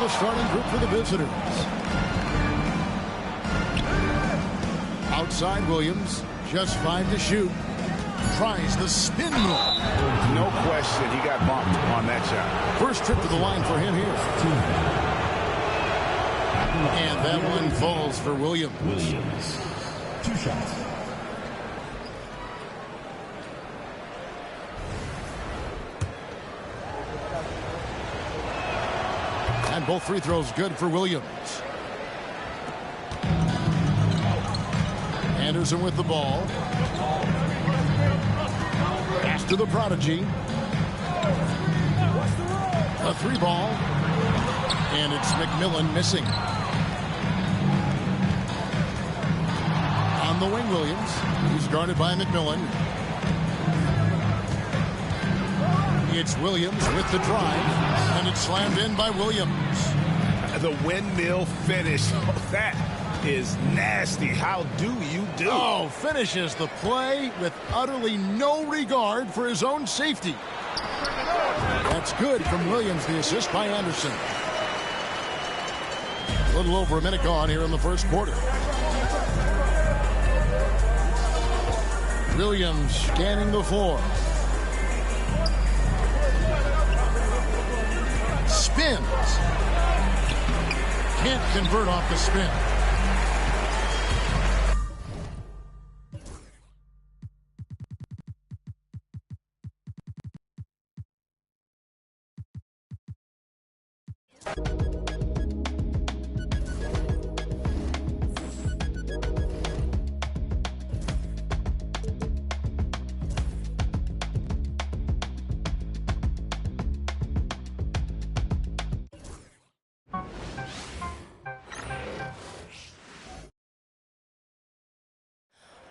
the starting group for the visitors. Outside Williams, just 5 to shoot. Tries the spin move. No question, he got bumped on that shot. First trip to the line for him here. And that one falls for Williams. 2 shots. And both free throws good for Williams. Anderson with the ball. Pass to the prodigy. A 3-ball. And it's McMillan missing. On the wing, Williams. He's guarded by McMillan. It's Williams with the drive. And it's slammed in by Williams. The windmill finish. That is nasty. How do you do? Oh, finishes the play with utterly no regard for his own safety. That's good from Williams, the assist by Anderson. A little over a minute gone here in the first quarter. Williams scanning the floor. Spins. Can't convert off the spin.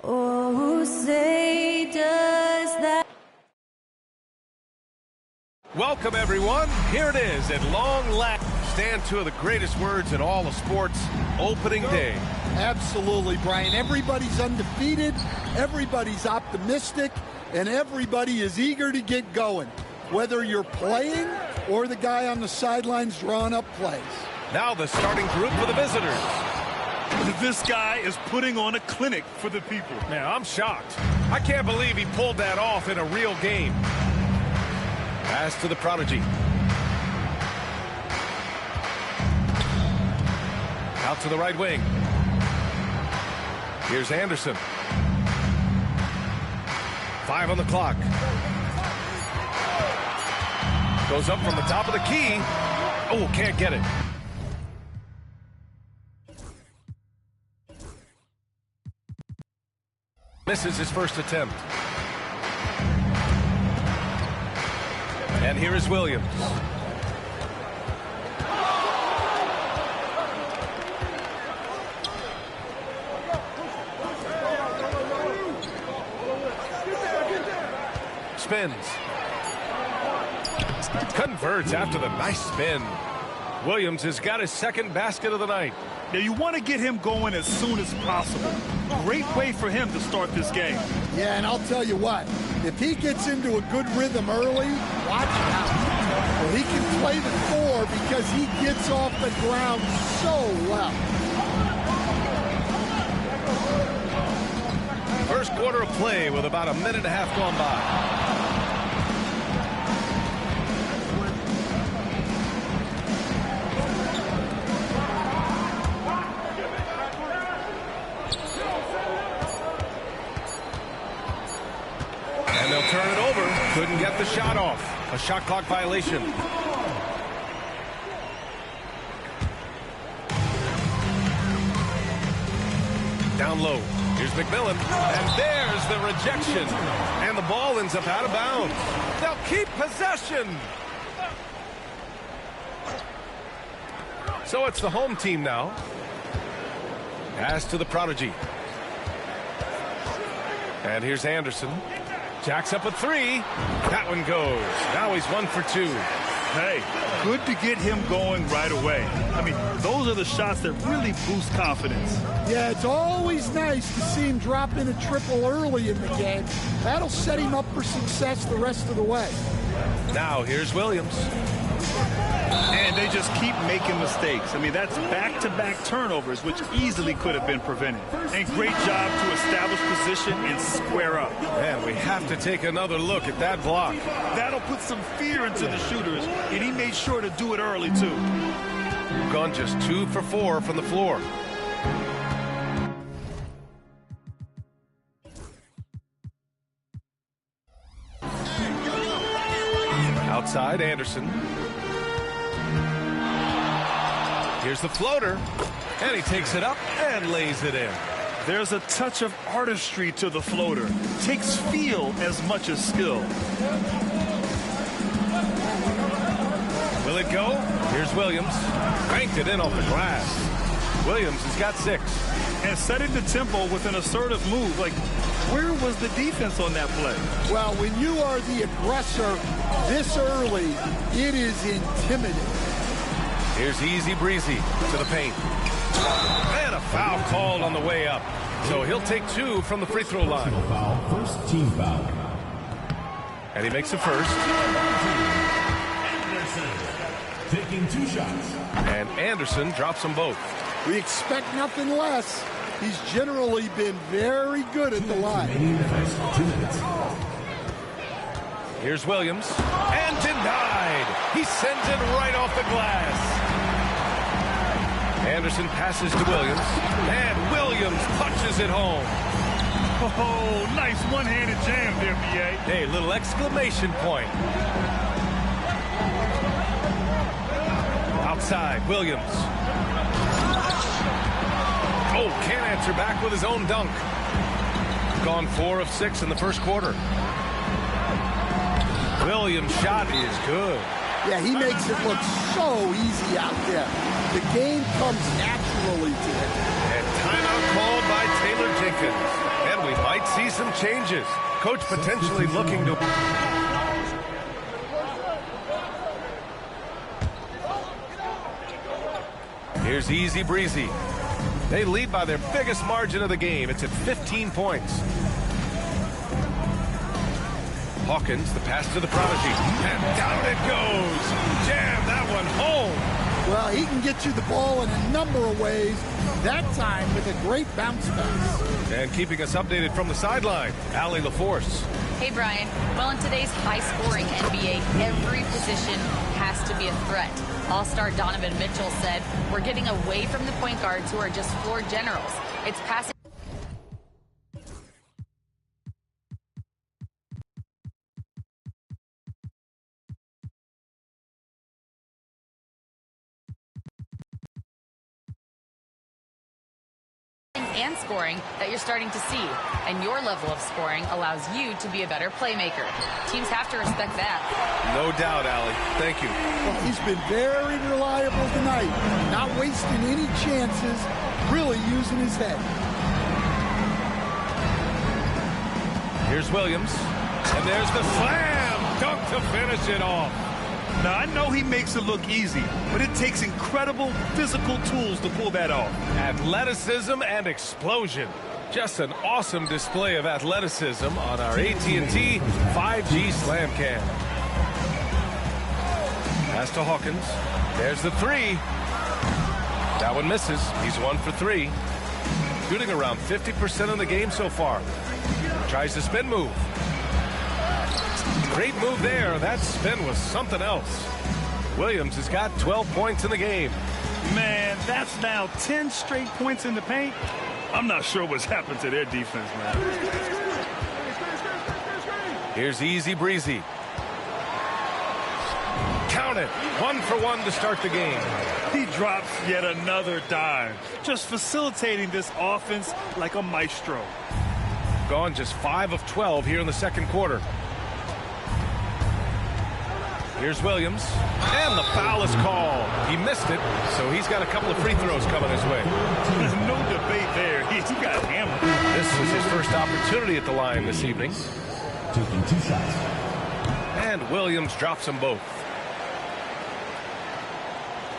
Oh, say does that. Welcome, everyone. Here it is at long last. Stand 2 of the greatest words in all of sports, opening day. Absolutely, Brian. Everybody's undefeated, everybody's optimistic, and everybody is eager to get going, whether you're playing or the guy on the sidelines drawing up plays. Now the starting group for the visitors. This guy is putting on a clinic for the people. Man, I'm shocked. I can't believe he pulled that off in a real game. Pass to the prodigy. Out to the right wing. Here's Anderson. 5 on the clock. Goes up from the top of the key. Oh, can't get it. Misses his first attempt. And here is Williams. Spins. Converts after the nice spin. Williams has got his second basket of the night. Now, you want to get him going as soon as possible. Great way for him to start this game. Yeah, and I'll tell you what, if he gets into a good rhythm early, watch out. Well, he can play the 4 because he gets off the ground so well. First quarter of play with about a minute and a half gone by. And they'll turn it over. Couldn't get the shot off. A shot clock violation. Down low. Here's McMillan. And there's the rejection. And the ball ends up out of bounds. They'll keep possession. So it's the home team now. Pass to the prodigy. And here's Anderson. Jacks up a 3. That one goes. Now he's 1 for 2. Hey, good to get him going right away. I mean, those are the shots that really boost confidence. Yeah, it's always nice to see him drop in a triple early in the game. That'll set him up for success the rest of the way. Now here's Williams. And they just keep making mistakes. I mean, that's back-to-back turnovers, which easily could have been prevented. And great job to establish position and square up. And we have to take another look at that block. That'll put some fear into the shooters, and he made sure to do it early, too. Gone just 2 for 4 from the floor. Outside, Anderson. Here's the floater, and he takes it up and lays it in. There's a touch of artistry to the floater. Takes feel as much as skill. Will it go? Here's Williams. Cranked it in off the glass. Williams has got 6. And setting the tempo with an assertive move. Like, where was the defense on that play? Well, when you are the aggressor this early, it is intimidating. Here's Easy Breezy to the paint. And a foul called on the way up. So he'll take 2 from the free throw line. First team foul. And he makes the first. Taking 2 shots. And Anderson drops them both. We expect nothing less. He's generally been very good at the line. Here's Williams. And denied. He sends it right off the glass. Anderson passes to Williams. And Williams punches it home. Oh, nice one-handed jam there, B.A. Hey, little exclamation point. Outside, Williams. Oh, can't answer back with his own dunk. Gone 4 of 6 in the first quarter. Williams' shot is good. Yeah, he makes it look so easy out there. The game comes naturally to him. And timeout called by Taylor Jenkins. And we might see some changes. Coach potentially looking to... Here's Easy Breezy. They lead by their biggest margin of the game. It's at 15 points. Hawkins, the pass to the prodigy. And down it goes. Jam that one home. Well, he can get you the ball in a number of ways. That time with a great bounce pass. And keeping us updated from the sideline, Allie LaForce. Hey, Brian. Well, in today's high-scoring NBA, every position has to be a threat. All-star Donovan Mitchell said, "We're getting away from the point guards who are just floor generals. It's passing." And scoring that you're starting to see, and your level of scoring allows you to be a better playmaker. Teams have to respect that. No doubt, Allie. Thank you. Well, he's been very reliable tonight, not wasting any chances, really using his head. Here's Williams, and there's the slam dunk to finish it off. Now, I know he makes it look easy, but it takes incredible physical tools to pull that off. Athleticism and explosion. Just an awesome display of athleticism on our AT&T 5G Slam Cam. Pass to Hawkins. There's the 3. That one misses. He's 1 for 3. Shooting around 50% of the game so far. Tries the spin move. Great move there. That spin was something else. Williams has got 12 points in the game. Man, that's now 10 straight points in the paint. I'm not sure what's happened to their defense, man. Here's Easy Breezy. Count it. 1 for 1 to start the game. He drops yet another dime, just facilitating this offense like a maestro. Gone just 5 of 12 here in the second quarter. Here's Williams, and the foul is called. He missed it, so he's got a couple of free throws coming his way. There's no debate there. He got hammered. This was his first opportunity at the line this evening. Taking 2 shots. And Williams drops them both.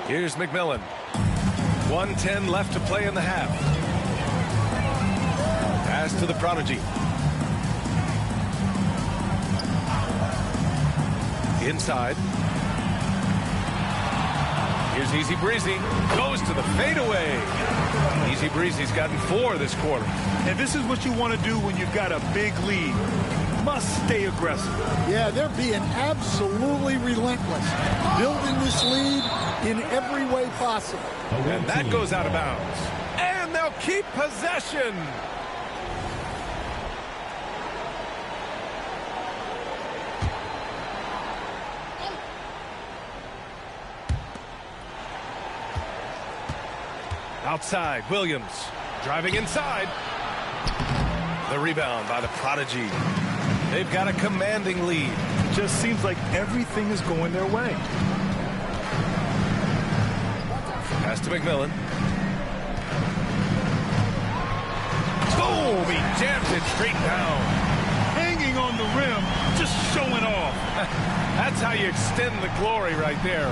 Here's McMillan. 1:10 left to play in the half. Pass to the prodigy. Inside. Here's Easy Breezy. Goes to the fadeaway. Easy Breezy's gotten 4 this quarter. And this is what you want to do when you've got a big lead. Must stay aggressive. Yeah, they're being absolutely relentless, building this lead in every way possible. And that goes out of bounds. And they'll keep possession. Outside, Williams driving inside. The rebound by the Prodigy. They've got a commanding lead. It just seems like everything is going their way. Pass to McMillan. Boom! He jams it straight down. Hanging on the rim, just showing off. That's how you extend the glory right there.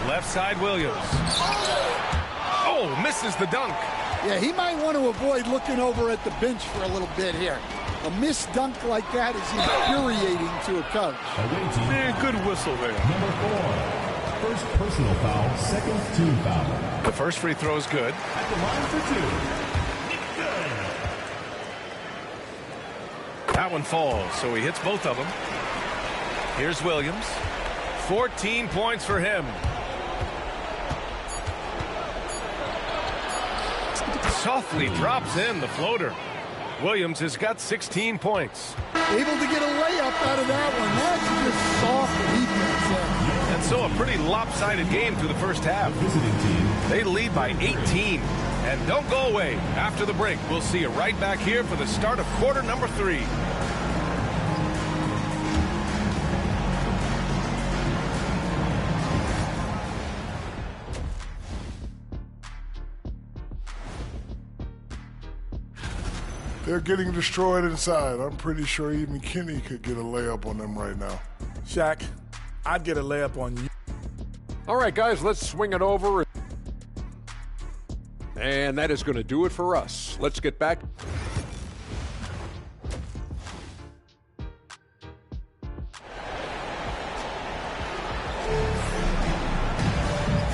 Left side, Williams. Oh, misses the dunk. Yeah, he might want to avoid looking over at the bench for a little bit here. A missed dunk like that is infuriating to a coach. Man, good whistle there. Number 4. First personal foul, second team foul. The first free throw is good. At the line for 2. That one falls, so he hits both of them. Here's Williams. 14 points for him. Softly drops in the floater. Williams has got 16 points. Able to get a layup out of that one. That's just soft defense there. And so a pretty lopsided game through the first half. Visiting team. They lead by 18. And don't go away. After the break, we'll see you right back here for the start of quarter number 3. They're getting destroyed inside. I'm pretty sure even Kenny could get a layup on them right now. Shaq, I'd get a layup on you. All right, guys, let's swing it over. And that is going to do it for us. Let's get back.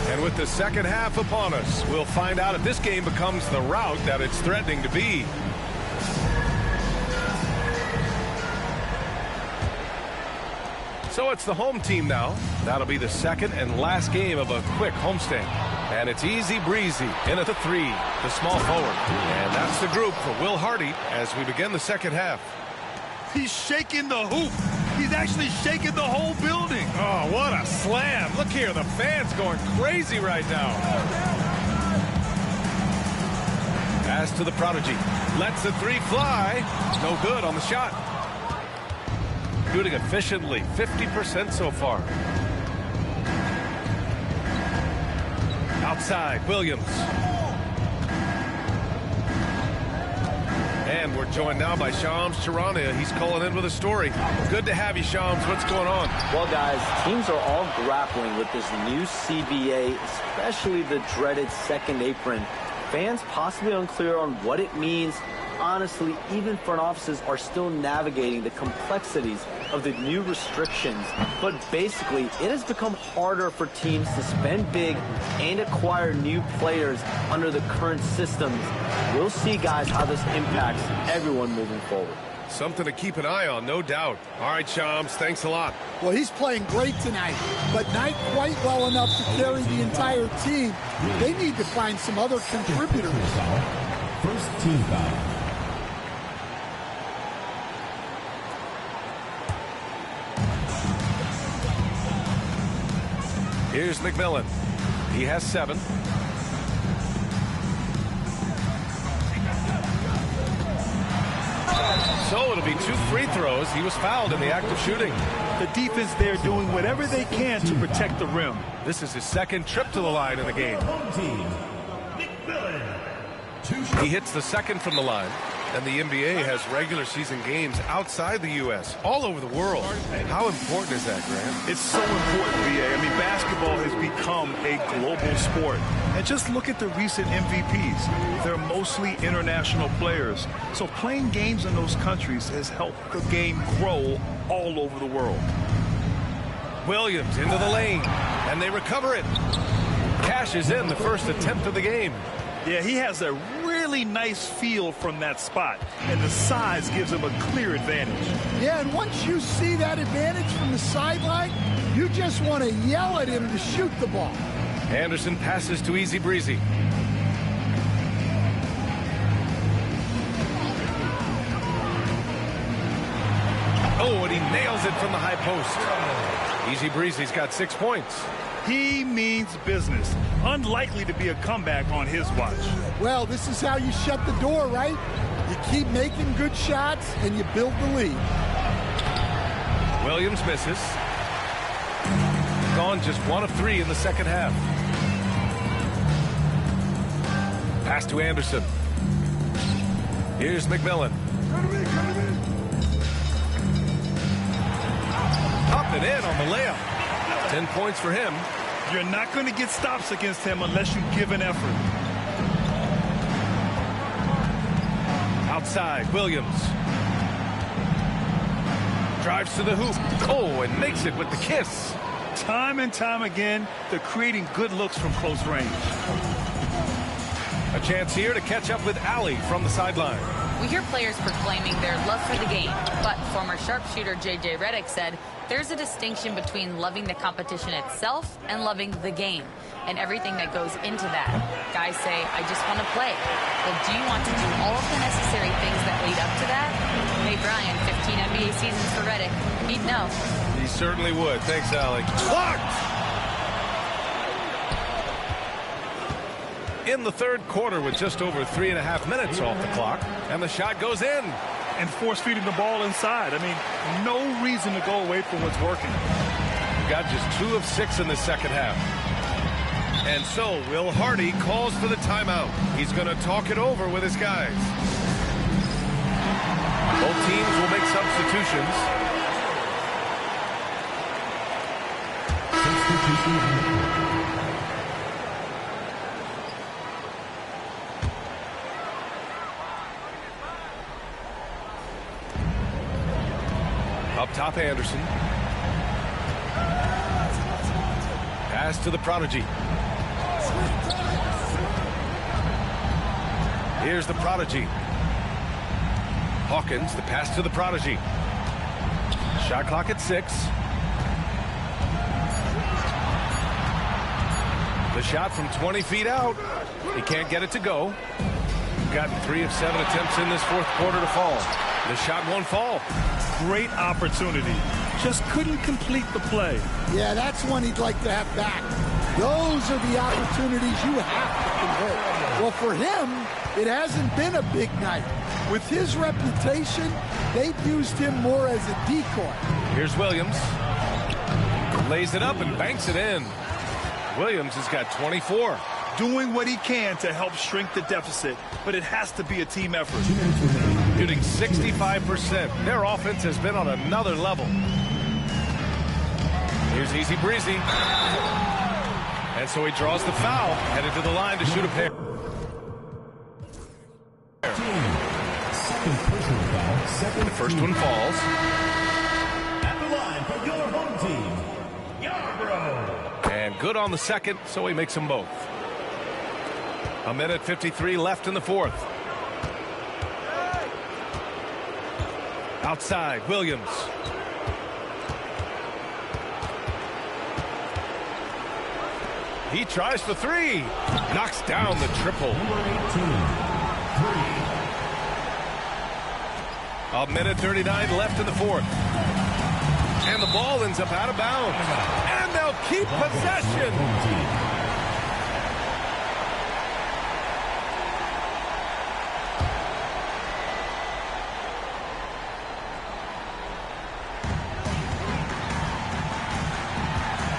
And with the second half upon us, we'll find out if this game becomes the rout that it's threatening to be. So it's the home team now. That'll be the second and last game of a quick homestand. And it's Easy Breezy in at the 3, the small forward. And that's the group for Will Hardy as we begin the second half. He's shaking the hoop. He's actually shaking the whole building. Oh, what a slam. Look here, the fans going crazy right now. Pass to the Prodigy. Lets the 3 fly. No good on the shot. Shooting efficiently, 50% so far. Outside, Williams. And we're joined now by Shams Charania. He's calling in with a story. Good to have you, Shams. What's going on? Well, guys, teams are all grappling with this new CBA, especially the dreaded second apron. Fans possibly unclear on what it means. Honestly, even front offices are still navigating the complexities of the new restrictions. But basically, it has become harder for teams to spend big and acquire new players under the current systems. We'll see, guys, how this impacts everyone moving forward. Something to keep an eye on, no doubt. All right, Shams, thanks a lot. Well, he's playing great tonight, but not quite well enough to carry the entire team. They need to find some other contributors. First team foul. Here's McMillan. He has 7. So it'll be 2 free throws. He was fouled in the act of shooting. The defense there doing whatever they can to protect the rim. This is his second trip to the line in the game. Home team. He hits the second from the line. And the NBA has regular season games outside the U.S., all over the world. How important is that, Grant? It's so important, VA. I mean, basketball has become a global sport. And just look at the recent MVPs. They're mostly international players. So playing games in those countries has helped the game grow all over the world. Williams into the lane, and they recover it. Cashes in the first attempt of the game. Yeah, he has a really nice feel from that spot, and the size gives him a clear advantage. Yeah, and once you see that advantage from the sideline, you just want to yell at him to shoot the ball. Anderson passes to Easy Breezy. Oh, and he nails it from the high post. Easy Breezy's got 6 points. He means business. Unlikely to be a comeback on his watch. Well, this is how you shut the door, right? You keep making good shots, and you build the lead. Williams misses. Gone just 1 of 3 in the second half. Pass to Anderson. Here's McMillan. Up and in on the layup. 10 points for him. You're not going to get stops against him unless you give an effort. Outside, Williams. Drives to the hoop. Oh, and makes it with the kiss. Time and time again, they're creating good looks from close range. A chance here to catch up with Allie from the sideline. We hear players proclaiming their love for the game, but former sharpshooter J.J. Redick said there's a distinction between loving the competition itself and loving the game and everything that goes into that. Guys say, I just want to play. Well, do you want to do all of the necessary things that lead up to that? Hey, Brian, 15 NBA seasons for Redick. He'd know. He certainly would. Thanks, Allie. Blocked! In the third quarter with just over 3.5 minutes off the clock, and the shot goes in. And force-feeding the ball inside. I mean, no reason to go away from what's working. Got just 2 of 6 in the second half. And so Will Hardy calls for the timeout. He's going to talk it over with his guys. Both teams will make substitutions. Up top, Anderson. Pass to the prodigy. Here's the prodigy. Hawkins, the pass to the prodigy. Shot clock at 6. The shot from 20 feet out. He can't get it to go. Gotten 3 of 7 attempts in this fourth quarter to fall. The shot won't fall. Great opportunity. Just couldn't complete the play. Yeah, that's one he'd like to have back. Those are the opportunities you have to convert. Well, for him, it hasn't been a big night. With his reputation, they've used him more as a decoy. Here's Williams. Lays it up and banks it in. Williams has got 24. Doing what he can to help shrink the deficit, but it has to be a team effort. Shooting 65%. Their offense has been on another level. Here's Easy Breezy. And so he draws the foul, headed to the line to shoot a pair. Second personal foul, second. The first one falls. At the line for your home team, Yarbrough. And good on the second, so he makes them both. 1:53 left in the fourth. Outside, Williams. He tries for 3. Knocks down the triple. Number 18, 1:39 left in the fourth. And the ball ends up out of bounds. And they'll keep possession.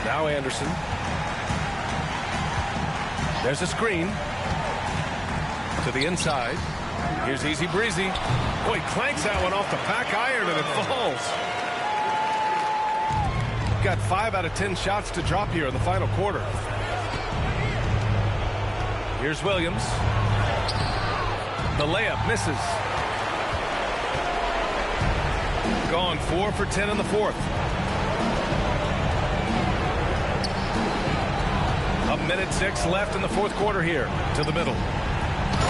Now Anderson. There's a screen to the inside. Here's Easy Breezy. Boy, clanks that one off the back iron and it falls. Got 5 out of 10 shots to drop here in the final quarter. Here's Williams. The layup misses. Gone 4 for 10 in the fourth. 1:06 left in the fourth quarter here. To the middle.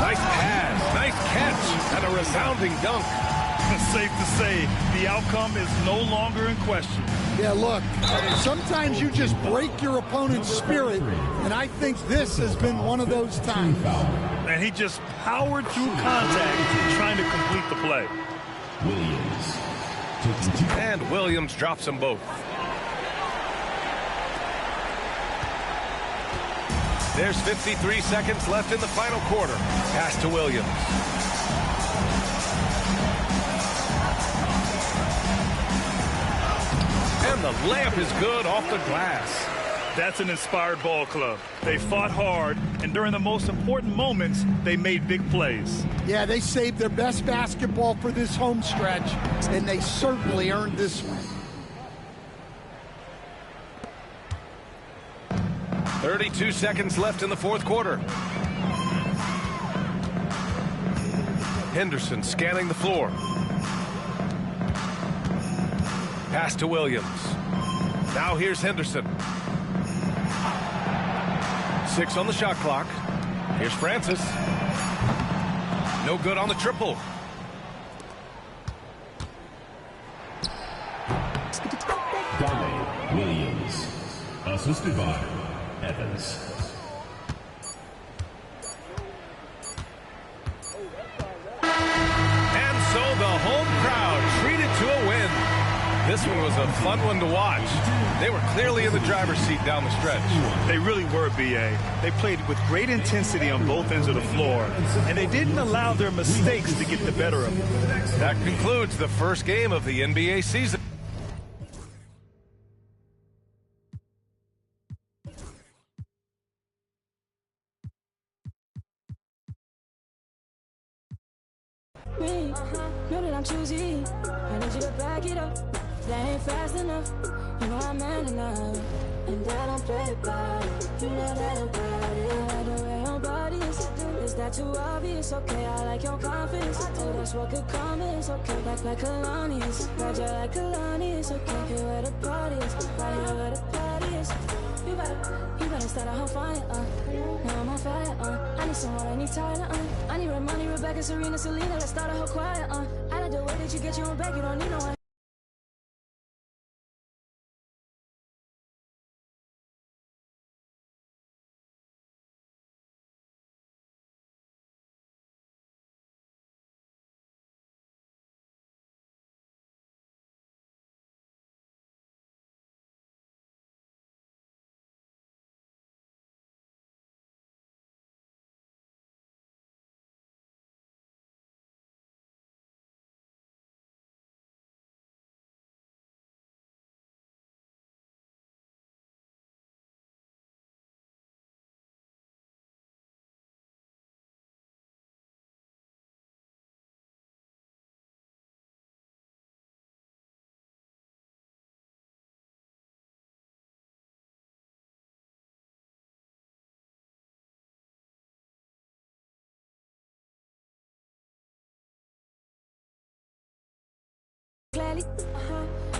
Nice pass, nice catch, and a resounding dunk. Safe to say, the outcome is no longer in question. Yeah, look, sometimes you just break your opponent's spirit, and I think this has been one of those times. And he just powered through contact trying to complete the play. Williams. And Williams drops them both. There's 53 seconds left in the final quarter. Pass to Williams. And the layup is good off the glass. That's an inspired ball club. They fought hard, and during the most important moments, they made big plays. Yeah, they saved their best basketball for this home stretch, and they certainly earned this one. 32 seconds left in the fourth quarter. Henderson scanning the floor. Pass to Williams. Now here's Henderson. 6 on the shot clock. Here's Francis. No good on the triple. Dame Williams. Assisted by Evans. And so the home crowd treated to a win. This one was a fun one to watch. They were clearly in the driver's seat down the stretch. They really were, B.A. They played with great intensity on both ends of the floor, and they didn't allow their mistakes to get the better of them. That concludes the first game of the NBA season. Know that I'm choosy. I need you to back it up. That ain't fast enough. You know I'm man enough. And I don't play about it. You know that about it. I like the way your body is that too obvious? Okay, I like your confidence. Oh, that's what could come is okay. Like Kalani is. Glad you like Kalani is okay. Here where the party is. Right here where the party is. You better start a whole fire, now I'm on fire, I need someone, I need Tyler, I need Ramoni, Rebecca, Serena, Selena, let's start a whole choir, I like the way that you get your own back, you don't need no one. Clearly,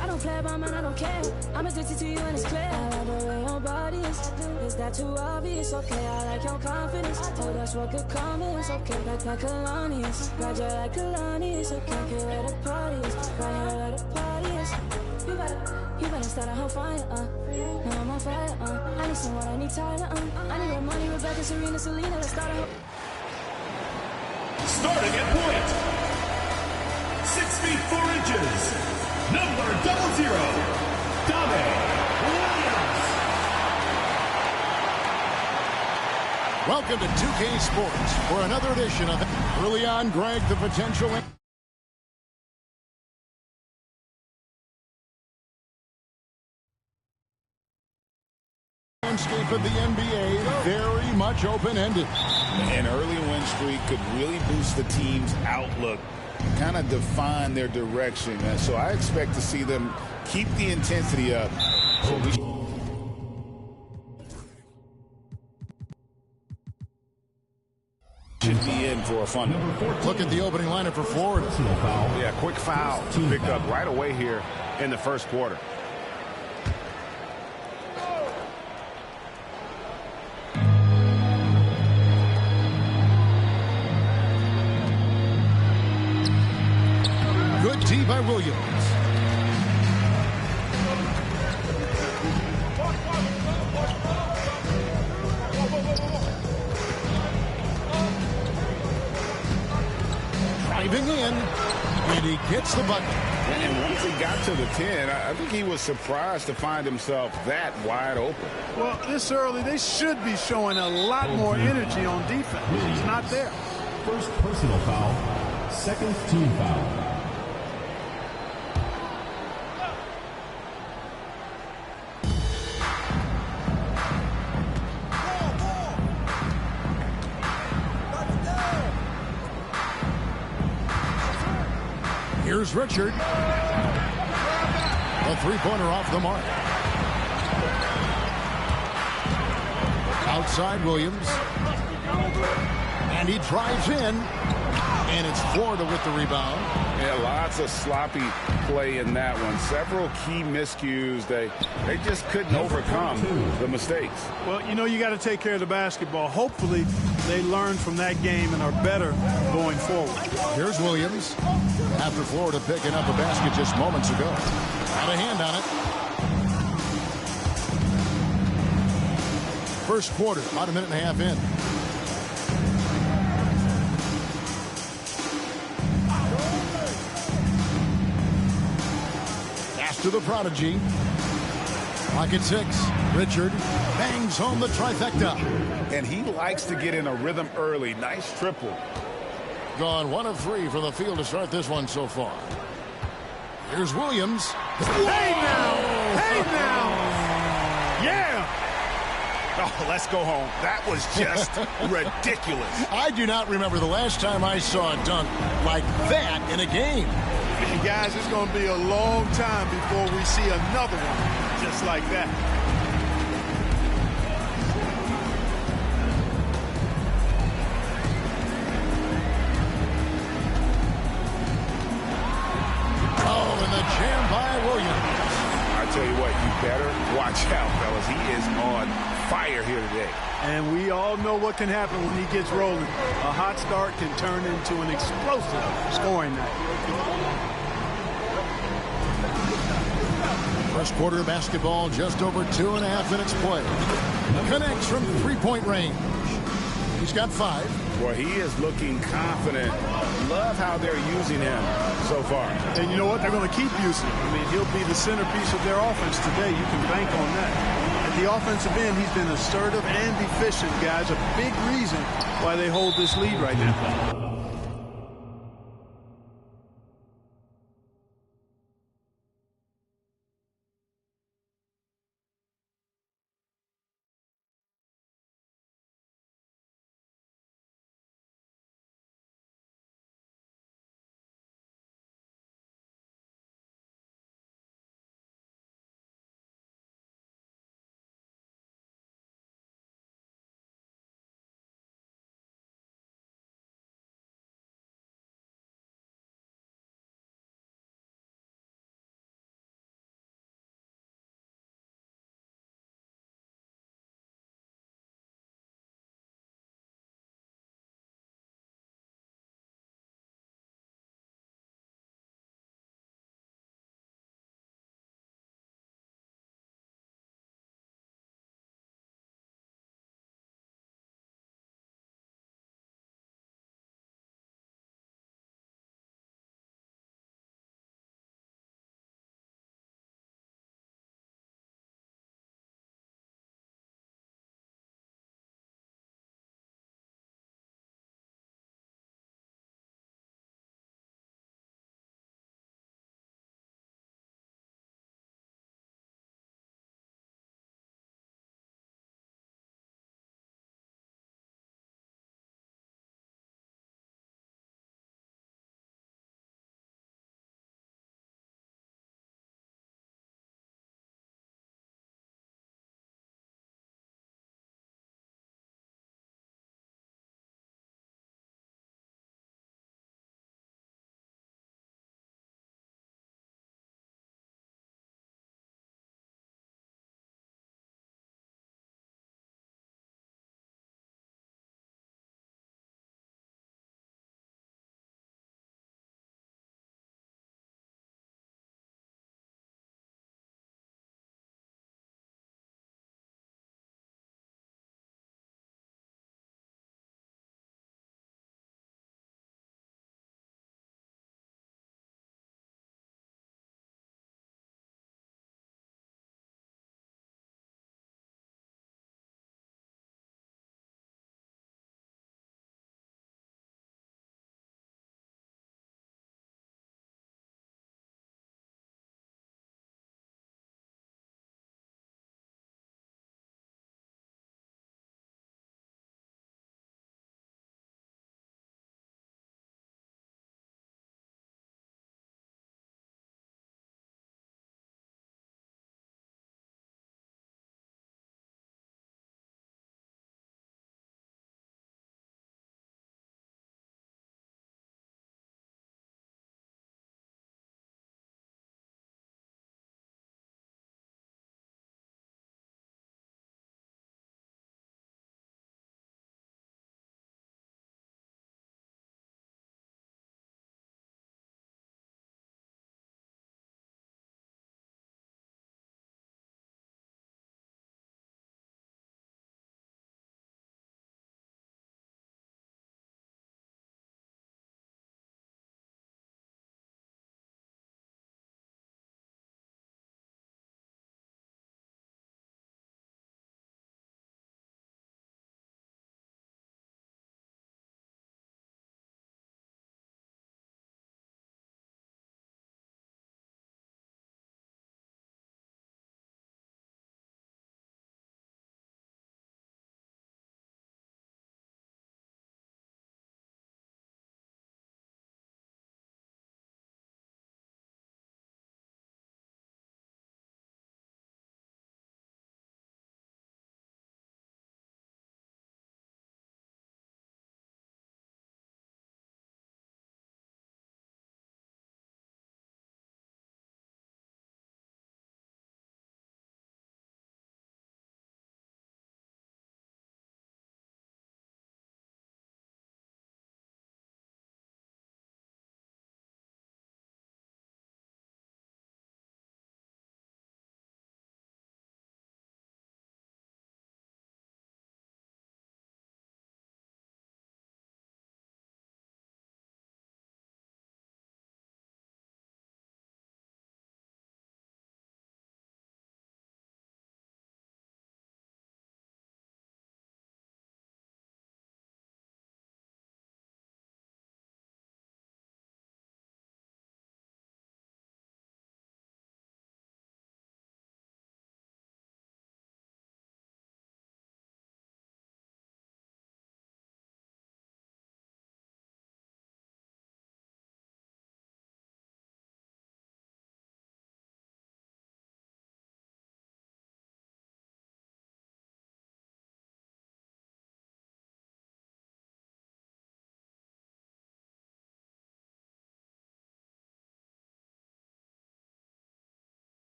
I don't play about man, I don't care. I'm addicted to you and it's clear. I like the way your body is that too obvious? Okay, I like your confidence. Oh, that's what could come is okay. Like Kalani is. Glad you like Kalani is okay. Here where the party is. Right here where the party is. You better start a whole fire, now I'm on fire, I need someone, I need Tyler, I need Ramoni, Rebecca, Serena, Selena, let's start a whole... Starting at point. 6 feet 4 inches. Number 00. Dame Williams. Welcome to 2K Sports for another edition of Early On, Greg, the potential... landscape of the NBA, very much open-ended. An early win streak could really boost the team's outlook, kind of define their direction. And so I expect to see them keep the intensity up. Should be in for a fun one. Look at the opening lineup for Florida. Yeah, quick foul picked up right away here in the first quarter. in, and he gets the bucket. And once he got to the 10, I think he was surprised to find himself that wide open. Well, this early, they should be showing a lot more energy on defense. It's not there. First personal foul, second team foul. Here's Richard. A three-pointer off the mark. Outside Williams. And he drives in. And it's Florida with the rebound. Yeah, lots of sloppy play in that one. Several key miscues. They just couldn't overcome the mistakes. Well, you know, you got to take care of the basketball. Hopefully, they learn from that game and are better going forward. Here's Williams. After Florida picking up a basket just moments ago. Had a hand on it. First quarter, about a minute and a half in. To the prodigy. Clock at 6. Richard bangs home the trifecta. And he likes to get in a rhythm early. Nice triple. Gone 1 of 3 from the field to start this one so far. Here's Williams. Hey now! Hey now! Yeah! Oh, let's go home. That was just ridiculous. I do not remember the last time I saw a dunk like that in a game. And guys, it's going to be a long time before we see another one just like that. Oh, and the jam by Williams. I tell you what, you better watch out, fellas. He is on fire here today. And we all know what can happen when he gets rolling. A hot start can turn into an explosive scoring night. First quarter basketball, just over 2.5 minutes play. Connects from three-point range. He's got 5. Well, he is looking confident. Love how they're using him so far. And you know what? They're going to keep using him. I mean, he'll be the centerpiece of their offense today. You can bank on that. At the offensive end, he's been assertive and efficient, guys. A big reason why they hold this lead right now.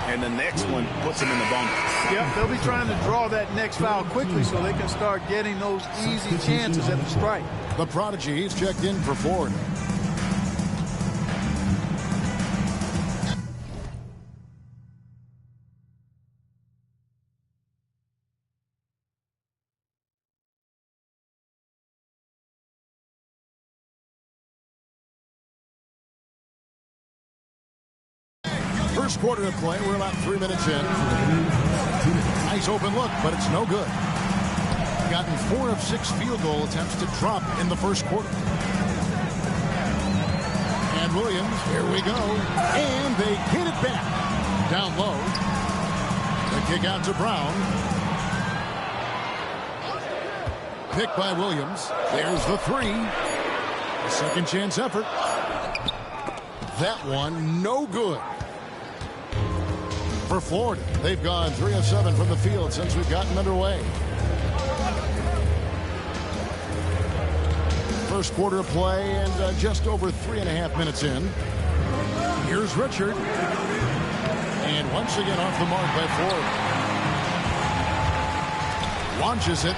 and the next one puts him in the bonus. Yep, they'll be trying to draw that next foul quickly so they can start getting those easy chances at the strike. The prodigy, he's checked in for Florida. First quarter of play, we're about 3 minutes in. Nice open look, but it's no good. Gotten 4 of 6 field goal attempts to drop in the first quarter. And Williams, here we go. And they get it back. Down low. The kick out to Brown. Picked by Williams. There's the 3. A second chance effort. That one, no good. For Florida, they've gone 3 of 7 from the field since we've gotten underway. First quarter of play and just over 3.5 minutes in. Here's Richard. And once again off the mark by Florida. Launches it.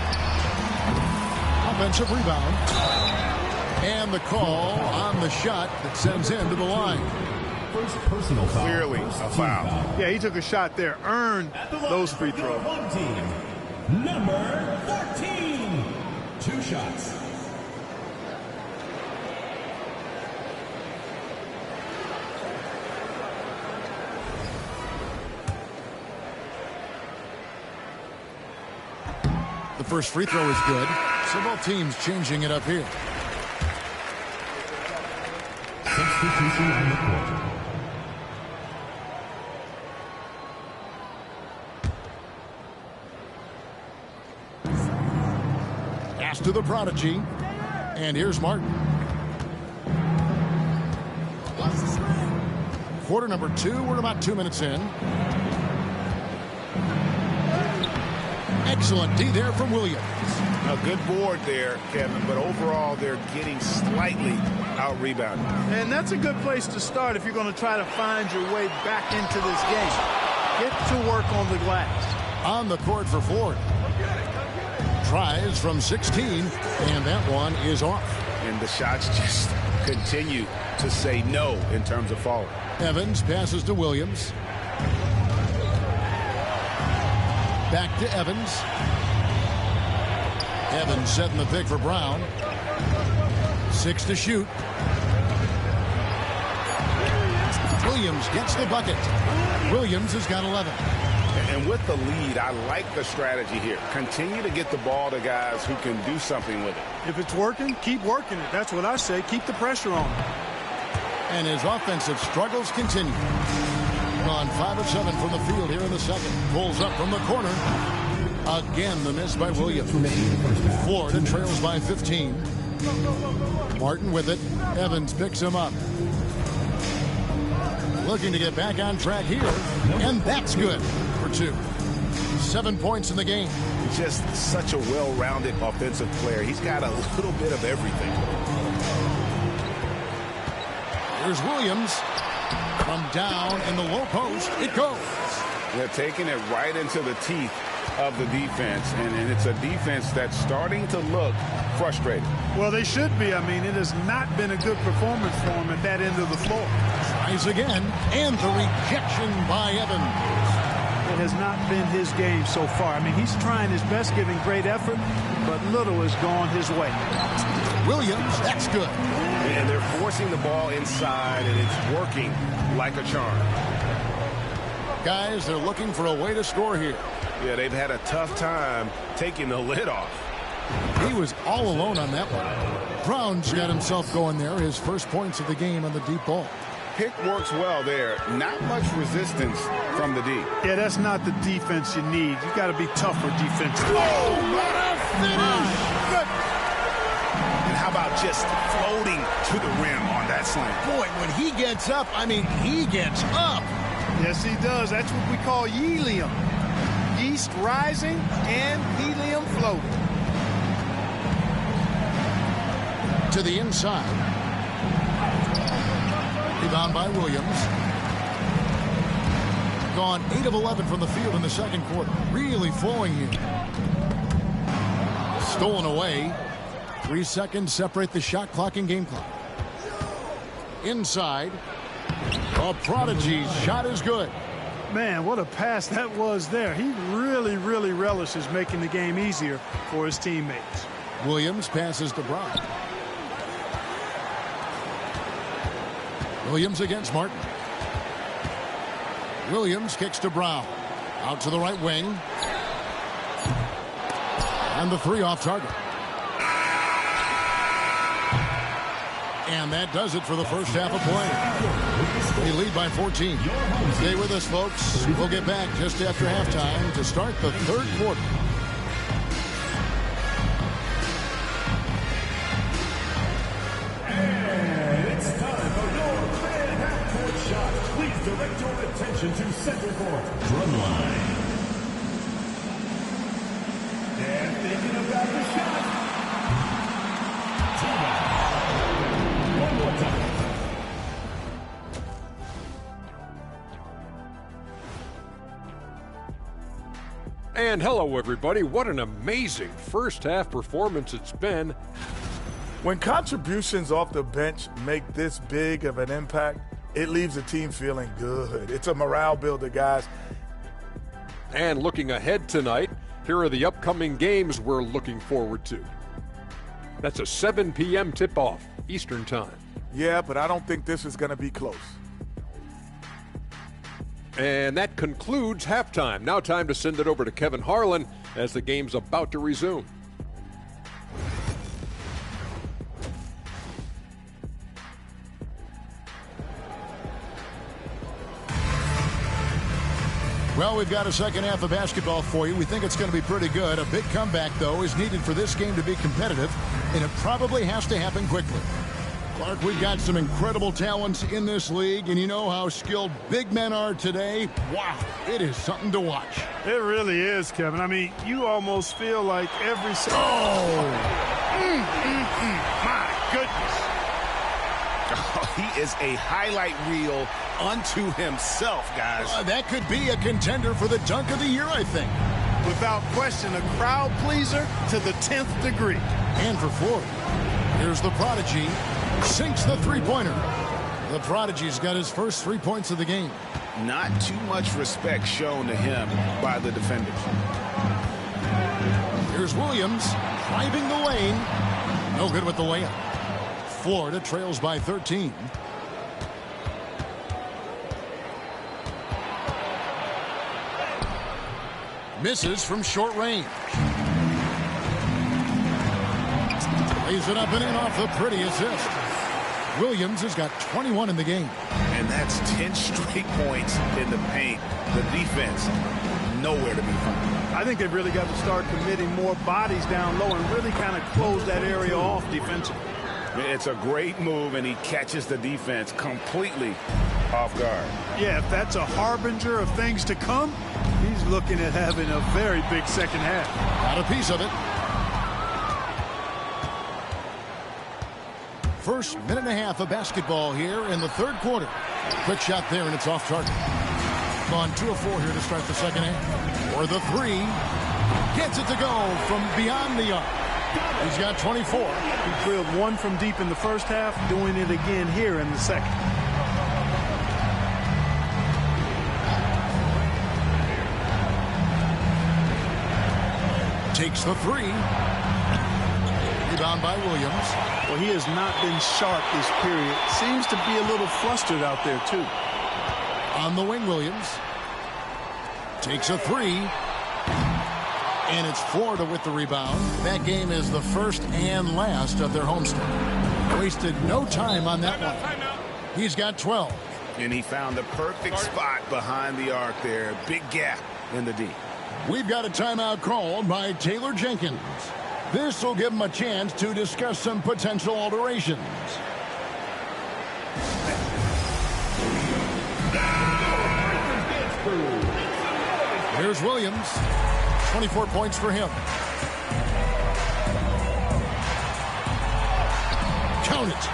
Offensive rebound. And the call on the shot that sends him to the line. First personal foul. Clearly a foul. Yeah, he took a shot there, earned those free throws. Home team, number 14. 2 shots. The first free throw is good. So both teams changing it up here. Substitution on the court. Pass to the prodigy. And here's Martin. Quarter number 2. We're about 2 minutes in. Excellent D there from Williams. A good board there, Kevin, but overall they're getting slightly out-rebounded. And that's a good place to start if you're going to try to find your way back into this game. Get to work on the glass. On the court for Florida. Tries from 16, and that one is off. And the shots just continue to say no in terms of falling. Evans passes to Williams. Back to Evans. Evans setting the pick for Brown. 6 to shoot. Williams gets the bucket. Williams has got 11. And with the lead, I like the strategy here. Continue to get the ball to guys who can do something with it. If it's working, keep working it. That's what I say. Keep the pressure on. And his offensive struggles continue. On 5 of 7 from the field here in the second. Pulls up from the corner. Again, the miss by Williams. Florida trails by 15. Martin with it. Evans picks him up. Looking to get back on track here. And that's good for 2. 7 points in the game. He's just such a well-rounded offensive player. He's got a little bit of everything. Here's Williams. From down in the low post, it goes. They're taking it right into the teeth of the defense, and it's a defense that's starting to look frustrated. Well, they should be. I mean, it has not been a good performance for him at that end of the floor. Tries again, and the rejection by Evans. It has not been his game so far. I mean, he's trying his best, giving great effort, but little has gone his way. Williams, that's good. And they're forcing the ball inside, and it's working like a charm. Guys, they're looking for a way to score here. Yeah, they've had a tough time taking the lid off. He was all alone on that one. Brown's got himself going there. His first points of the game on the deep ball. Pick works well there. Not much resistance from the D. Yeah, that's not the defense you need. You got to be tougher defensively. Oh, what a finish! Good. And how about just floating to the rim on that slam? Boy, when he gets up, I mean, he gets up. Yes, he does. That's what we call helium. Yeast rising and helium floating. To the inside. Rebound by Williams. gone 8 of 11 from the field in the second quarter. Really flowing here. Stolen away. 3 seconds separate the shot clock and game clock. Inside. A prodigy's shot is good. Man, what a pass that was there. He really, really relishes making the game easier for his teammates. Williams passes to Brown. Williams against Martin. Williams kicks to Brown. Out to the right wing. And the 3 off target. And that does it for the first half of play. They lead by 14. Stay with us, folks. We'll get back just after halftime to start the third quarter. And it's time for your fan half-court shot. Please direct your attention to center court. Drum line. And thinking about the shot. One more time. And hello, everybody. What an amazing first half performance it's been. When contributions off the bench make this big of an impact, it leaves the team feeling good. It's a morale builder, guys. And looking ahead tonight, here are the upcoming games we're looking forward to. That's a 7 p.m. tip-off, Eastern Time. Yeah, but I don't think this is going to be close. And that concludes halftime. Now time to send it over to Kevin Harlan as the game's about to resume. Well, we've got a second half of basketball for you. We think it's going to be pretty good. A big comeback, though, is needed for this game to be competitive, and it probably has to happen quickly. Clark, we've got some incredible talents in this league, and you know how skilled big men are today. Wow, it is something to watch. It really is, Kevin. I mean, you almost feel like every second. My goodness. Oh, he is a highlight reel unto himself, guys. That could be a contender for the dunk of the year, I think. Without question, a crowd pleaser to the 10th degree. And for Floyd, here's the prodigy. Sinks the three-pointer. The prodigy's got his first 3 points of the game. Not too much respect shown to him by the defenders. Here's Williams driving the lane. No good with the layup. Florida trails by 13. Misses from short range. Lays it up and in off the pretty assist. Williams has got 21 in the game. And that's 10 straight points in the paint. The defense, nowhere to be found. I think they've really got to start committing more bodies down low and really kind of close that area off defensively. It's a great move, and he catches the defense completely off guard. Yeah, if that's a harbinger of things to come, he's looking at having a very big second half. Got a piece of it. First minute and a half of basketball here in the third quarter. Quick shot there, and it's off target. Gone 2 of 4 here to start the second half. For the 3. Gets it to go from beyond the arc. He's got 24. He drilled 1 from deep in the first half, doing it again here in the second. Takes the 3. Rebound by Williams. Well, he has not been sharp this period. Seems to be a little flustered out there, too. On the wing, Williams. Takes a 3. And it's Florida with the rebound. That game is the first and last of their homestand. Wasted no time on that one. He's got 12. And he found the perfect spot behind the arc there. Big gap in the D. We've got a timeout called by Taylor Jenkins. This will give him a chance to discuss some potential alterations. Here's Williams. 24 points for him. Count it.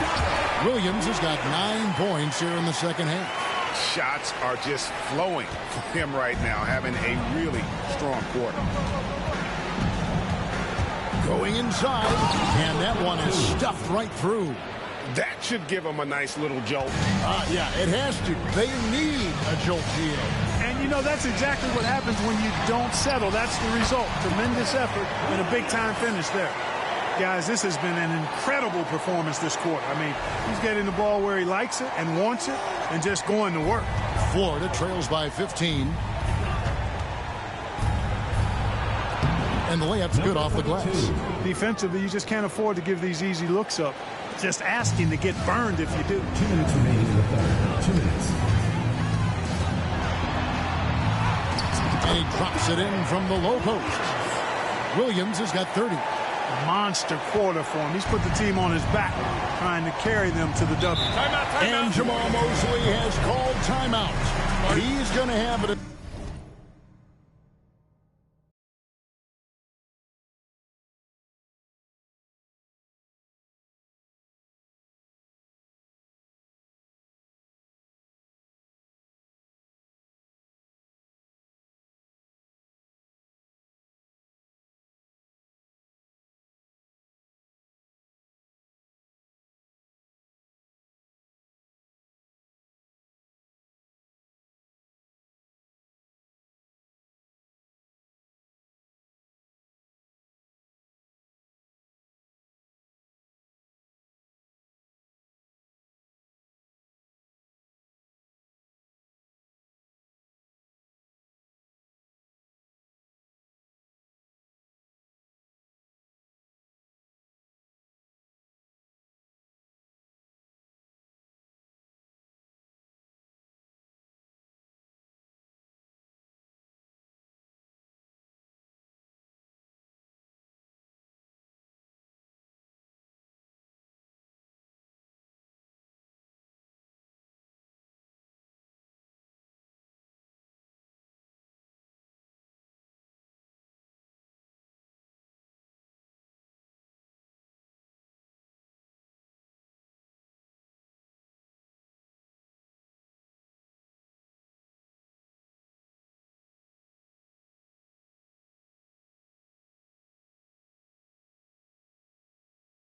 Williams has got 9 points here in the second half. shots are just flowing for him right now, having a really strong quarter. Going inside, and that one is stuffed right through. That should give him a nice little jolt. Yeah, it has to. They need a jolt here. And, you know, that's exactly what happens when you don't settle. That's the result. Tremendous effort and a big-time finish there. Guys, this has been an incredible performance this quarter. I mean, he's getting the ball where he likes it and wants it and just going to work. Florida trails by 15. And the layup's good off the glass. Defensively, you just can't afford to give these easy looks up. Just asking to get burned if you do. 2 minutes remaining in the third. 2 minutes. And he drops it in from the low post. Williams has got 30. Monster quarter for him. He's put the team on his back, trying to carry them to the W. And Jamal Mosley has called timeout. He's going to have it.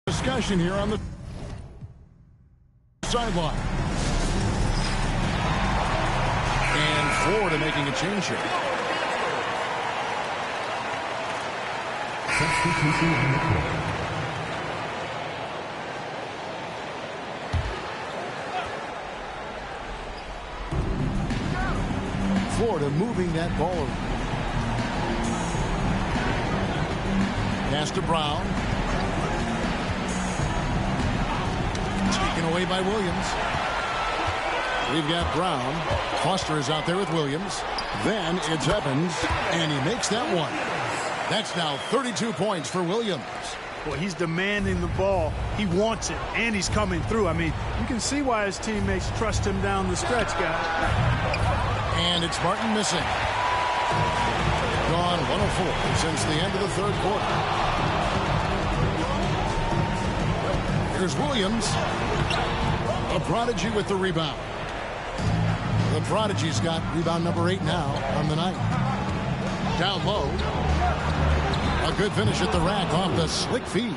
Discussion here on the sideline. And Florida making a change here. Substitution on the court. Florida moving that ball over. Pass to Brown. Taken away by Williams. We've got Brown. Foster is out there with Williams. Then it's Evans, and he makes that one. That's now 32 points for Williams. Well, he's demanding the ball. He wants it, and he's coming through. I mean, you can see why his teammates trust him down the stretch, guys. And it's Martin missing. Gone 104 since the end of the third quarter. Here's Williams. A prodigy with the rebound. The prodigy's got rebound number 8 now on the night. Down low. A good finish at the rack off the slick feed.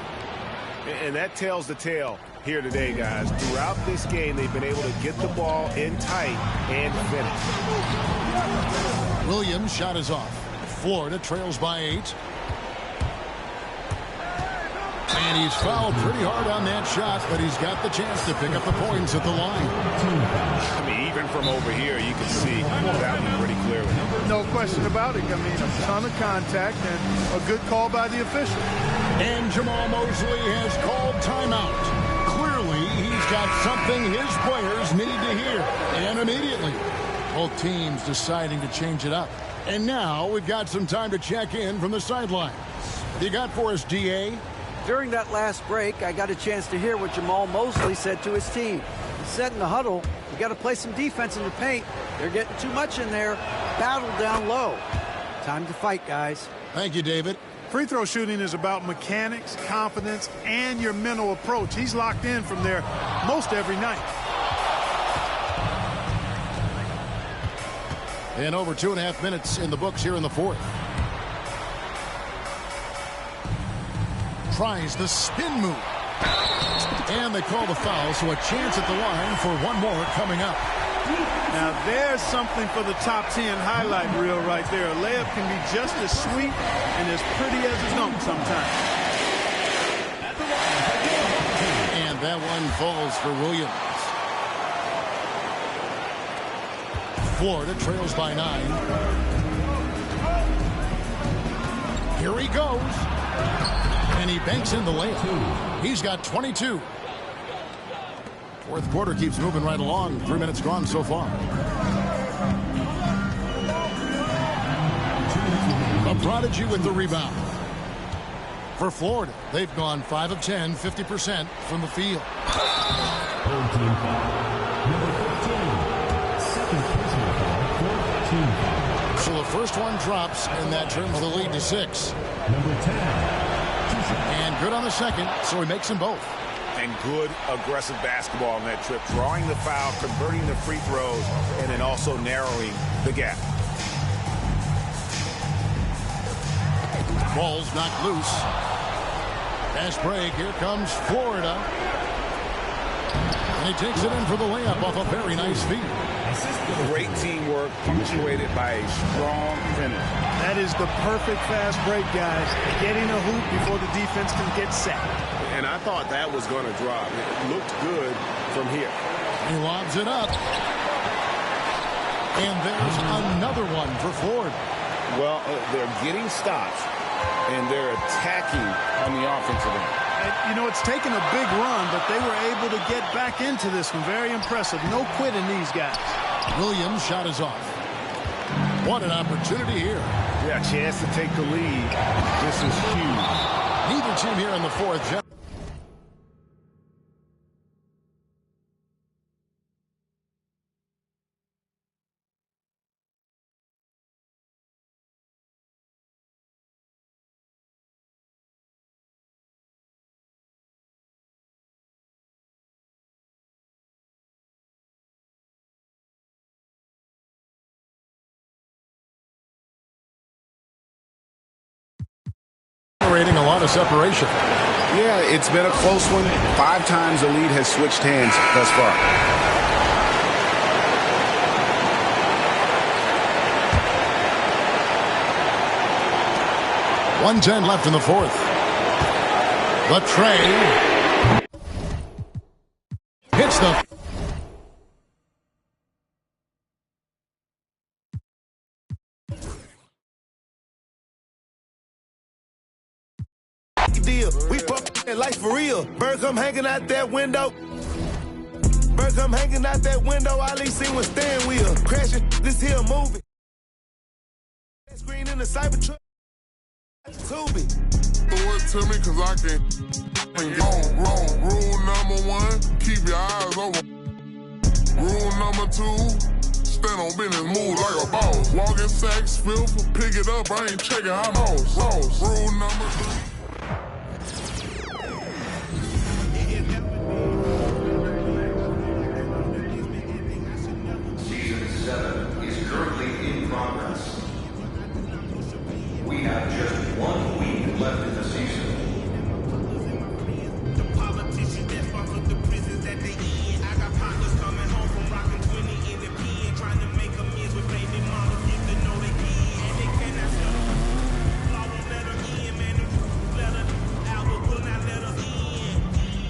And that tells the tale here today, guys. Throughout this game, they've been able to get the ball in tight and finish. Williams' shot is off. Florida trails by 8. And he's fouled pretty hard on that shot, but he's got the chance to pick up the points at the line. I mean, even from over here, you can see that one pretty clearly. No question about it. I mean, a ton of contact and a good call by the official. And Jamal Mosley has called timeout. Clearly, he's got something his players need to hear. And immediately, both teams deciding to change it up. And now we've got some time to check in from the sidelines. What you got for us, D.A.? During that last break, I got a chance to hear what Jamal Mosley said to his team. He said in the huddle, we got to play some defense in the paint. They're getting too much in there. Battle down low. Time to fight, guys. Thank you, David. Free throw shooting is about mechanics, confidence, and your mental approach. He's locked in from there most every night. And over 2.5 minutes in the books here in the fourth. Tries the spin move. And they call the foul, so a chance at the line for one more coming up. Now there's something for the top 10 highlight reel right there. A layup can be just as sweet and as pretty as a dunk sometimes. And that one falls for Williams. Florida trails by 9. Here he goes. And he banks in the layup. He's got 22. Fourth quarter keeps moving right along. 3 minutes gone so far. A prodigy with the rebound. For Florida, they've gone 5 of 10, 50% from the field. So the first one drops, and that turns the lead to 6. Number 10. And good on the second, so he makes them both. And good aggressive basketball on that trip. Drawing the foul, converting the free throws, and then also narrowing the gap. Ball's knocked loose. Fast break. Here comes Florida. And he takes it in for the layup off a very nice feed. Great teamwork punctuated by a strong finish. That is the perfect fast break, guys. Getting a hoop before the defense can get set. And I thought that was going to drop. It looked good from here. He lobs it up. And there's another one for Florida. Well, they're getting stops, and they're attacking on the offensive end. And, you know, it's taken a big run, but they were able to get back into this one. Very impressive. No quitting these guys. Williams' shot is off. What an opportunity here. Yeah, chance to take the lead. This is huge. Neither team here in the fourth. A lot of separation. Yeah, it's been a close one. 5 times the lead has switched hands thus far. 1:10 left in the fourth. The tray hits the. Deal. We fuck that life for real. Bird come hanging out that window. Bird come hanging out that window. All he seen was steering wheel. Crashing this here movie. Screen in the Cybertruck. Tubi. Throw it to me cause I can wrong. Rule number 1, keep your eyes open. Rule number 2, stand on business, move like a boss. Walking sacks, filth, pick it up, I ain't checking how Ross. Rule number 3. We have just 1 week left in the season. The politicians that fuck up the prisons that they in. I got partners coming home from rocking 20 in the pen, trying to make amends with baby mamas, get to know they can. And they cannot stop. Law won't let them in, man. The let her out, but will not let us in.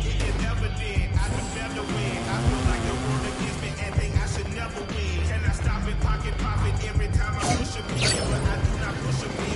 It is evident, I deserve to win. I feel like the world against me and think I should never win. Can I stop it, pocket profit every time I push a pin, but I do not push a pin.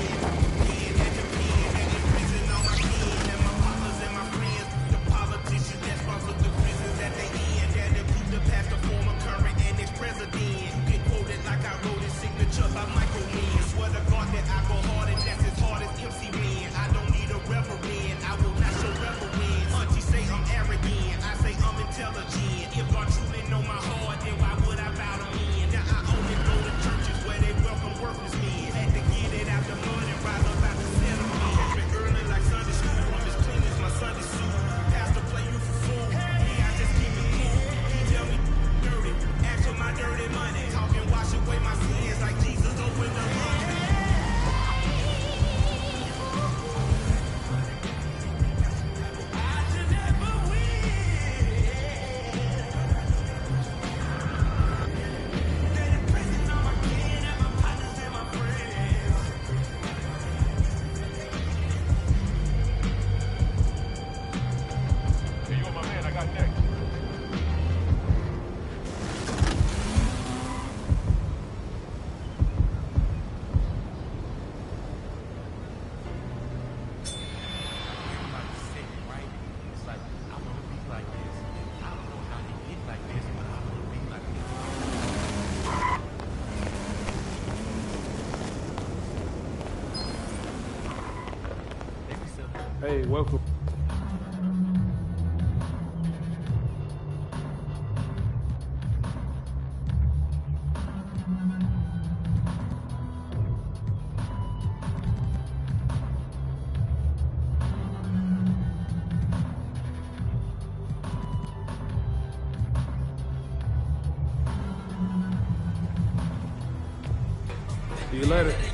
Hey, welcome. See you later.